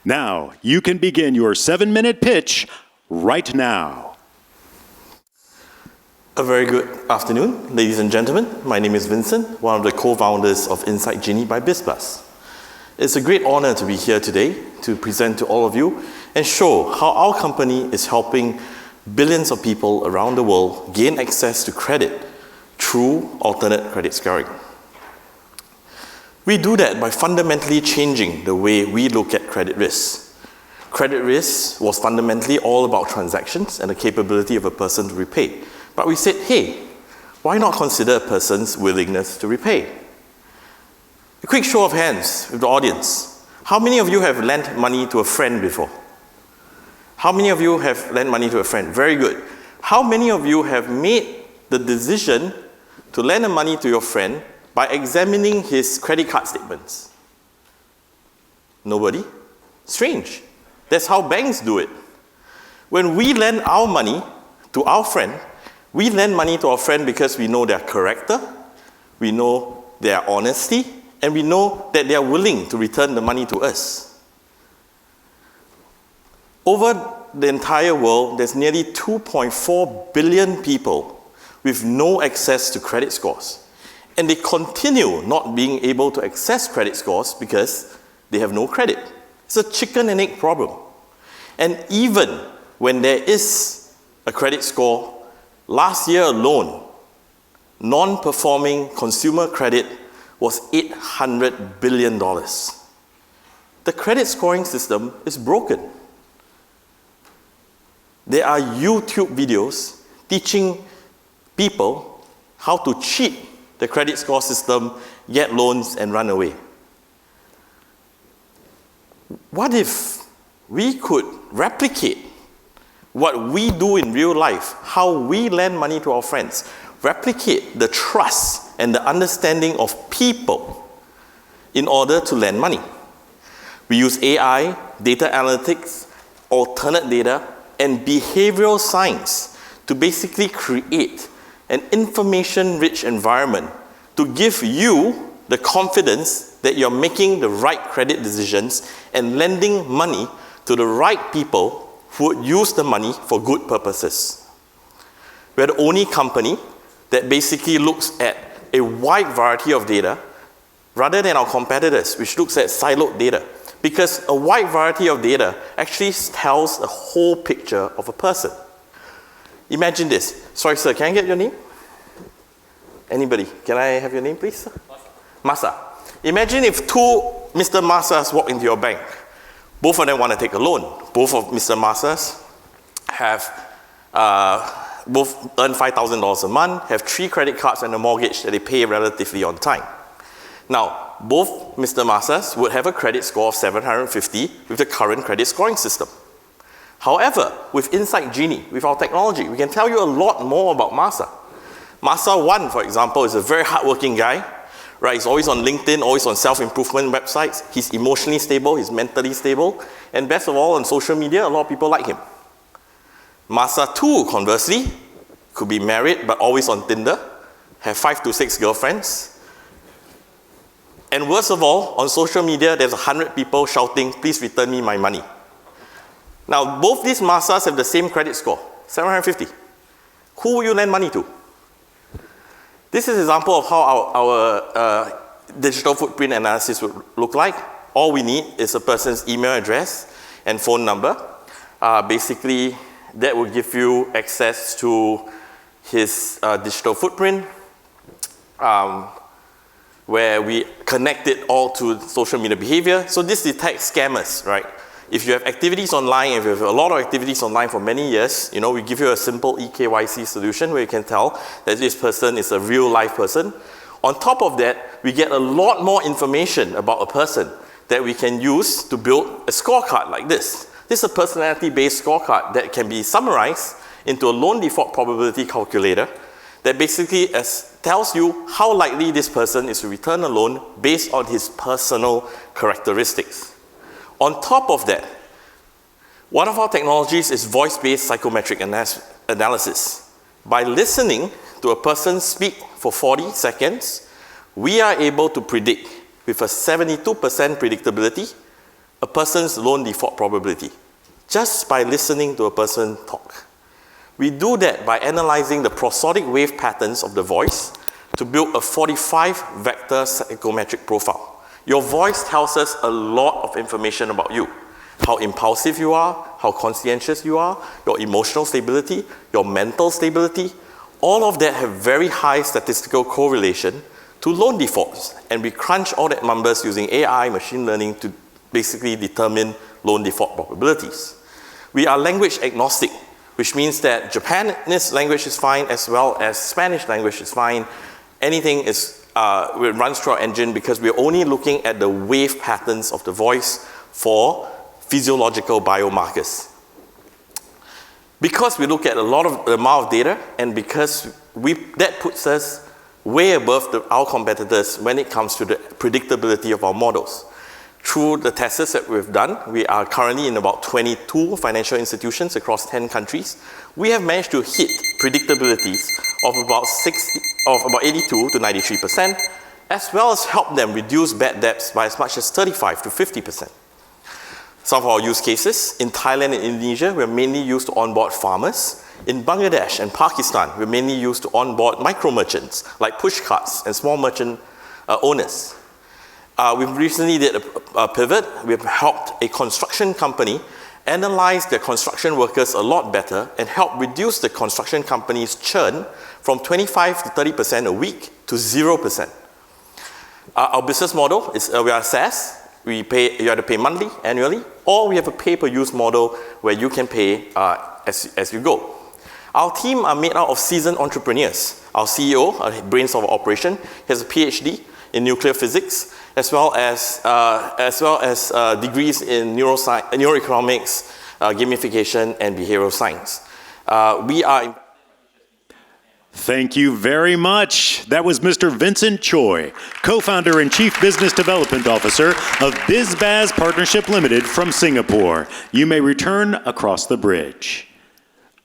Now, you can begin your 7-minute pitch right now. A very good afternoon, ladies and gentlemen. My name is Vincent, one of the co-founders of InsightGenie by Bizbaz. It's a great honor to be here today to present to all of you and show how our company is helping billions of people around the world gain access to credit through alternate credit scoring. We do that by fundamentally changing the way we look at credit risk. Credit risk was fundamentally all about transactions and the capability of a person to repay. But we said, hey, why not consider a person's willingness to repay? A quick show of hands with the audience. How many of you have lent money to a friend before? How many of you have lent money to a friend? Very good. How many of you have made the decision to lend money to your friend by examining his credit card statements? Nobody? Strange. That's how banks do it. When we lend our money to our friend, we lend money to our friend because we know their character, we know their honesty, and we know that they are willing to return the money to us. Over the entire world, there's nearly 2.4 billion people with no access to credit scores. And they continue not being able to access credit scores because they have no credit. It's a chicken and egg problem. And even when there is a credit score, last year alone, non-performing consumer credit was $800 billion. The credit scoring system is broken. There are YouTube videos teaching people how to cheat the credit score system, get loans, and run away. What if we could replicate what we do in real life, how we lend money to our friends, replicate the trust and the understanding of people in order to lend money? We use AI, data analytics, alternate data, and behavioral science to basically create an information-rich environment to give you the confidence that you're making the right credit decisions and lending money to the right people who would use the money for good purposes. We're the only company that basically looks at a wide variety of data rather than our competitors, which looks at siloed data. Because a wide variety of data actually tells a whole picture of a person. Imagine this. Sorry, sir, can I get your name? Anybody? Can I have your name, please? Masa. Imagine if two Mr. Masas walk into your bank. Both of them want to take a loan. Both of Mr. Masas have both earn $5,000 a month, have 3 credit cards and a mortgage that they pay relatively on time. Now, both Mr. Masas would have a credit score of 750 with the current credit scoring system. However, with InsightGenie, with our technology, we can tell you a lot more about Masa. Masa 1, for example, is a very hardworking guy. Right? He's always on LinkedIn, always on self-improvement websites. He's emotionally stable, he's mentally stable, and best of all, on social media, a lot of people like him. Masa 2, conversely, could be married but always on Tinder, have 5 to 6 girlfriends, and worst of all, on social media, there's 100 people shouting, please return me my money. Now, both these Masas have the same credit score, 750. Who will you lend money to? This is an example of how our digital footprint analysis would look like. All we need is a person's email address and phone number. Basically, that will give you access to his digital footprint, where we connect it all to social media behavior. So this detects scammers, right? If you have activities online, if you have a lot of activities online for many years, we give you a simple eKYC solution where you can tell that this person is a real life person. On top of that, we get a lot more information about a person that we can use to build a scorecard like this. This is a personality-based scorecard that can be summarized into a loan default probability calculator that basically tells you how likely this person is to return a loan based on his personal characteristics. On top of that, one of our technologies is voice-based psychometric analysis. By listening to a person speak for 40 seconds, we are able to predict with a 72% predictability a person's loan default probability just by listening to a person talk. We do that by analyzing the prosodic wave patterns of the voice to build a 45-vector psychometric profile. Your voice tells us a lot of information about you. How impulsive you are, how conscientious you are, your emotional stability, your mental stability. All of that have very high statistical correlation to loan defaults. And we crunch all that numbers using AI, machine learning to basically determine loan default probabilities. We are language agnostic, which means that Japanese language is fine as well as Spanish language is fine. Anything is, it runs through our engine because we're only looking at the wave patterns of the voice for physiological biomarkers. Because we look at a lot of the amount of data and because that puts us way above our competitors when it comes to the predictability of our models. Through the tests that we've done, we are currently in about 22 financial institutions across 10 countries. We have managed to hit predictabilities of about 82 to 93%, as well as help them reduce bad debts by as much as 35 to 50%. Some of our use cases in Thailand and Indonesia were mainly used to onboard farmers. In Bangladesh and Pakistan, we're mainly used to onboard micro merchants like push carts and small merchant owners. We recently did a pivot. We've helped a construction company analyze their construction workers a lot better and help reduce the construction company's churn from 25 to 30% a week to 0%. Our business model is we are SaaS. You either pay monthly, annually, or we have a pay-per-use model where you can pay as you go. Our team are made out of seasoned entrepreneurs. Our CEO, brains of our operation, has a PhD in nuclear physics, as well as degrees in neuroeconomics, gamification, and behavioral science. Thank you very much. That was Mr. Vincent Choi, co-founder and chief business development officer of BizBaz Partnership Limited from Singapore. You may return across the bridge.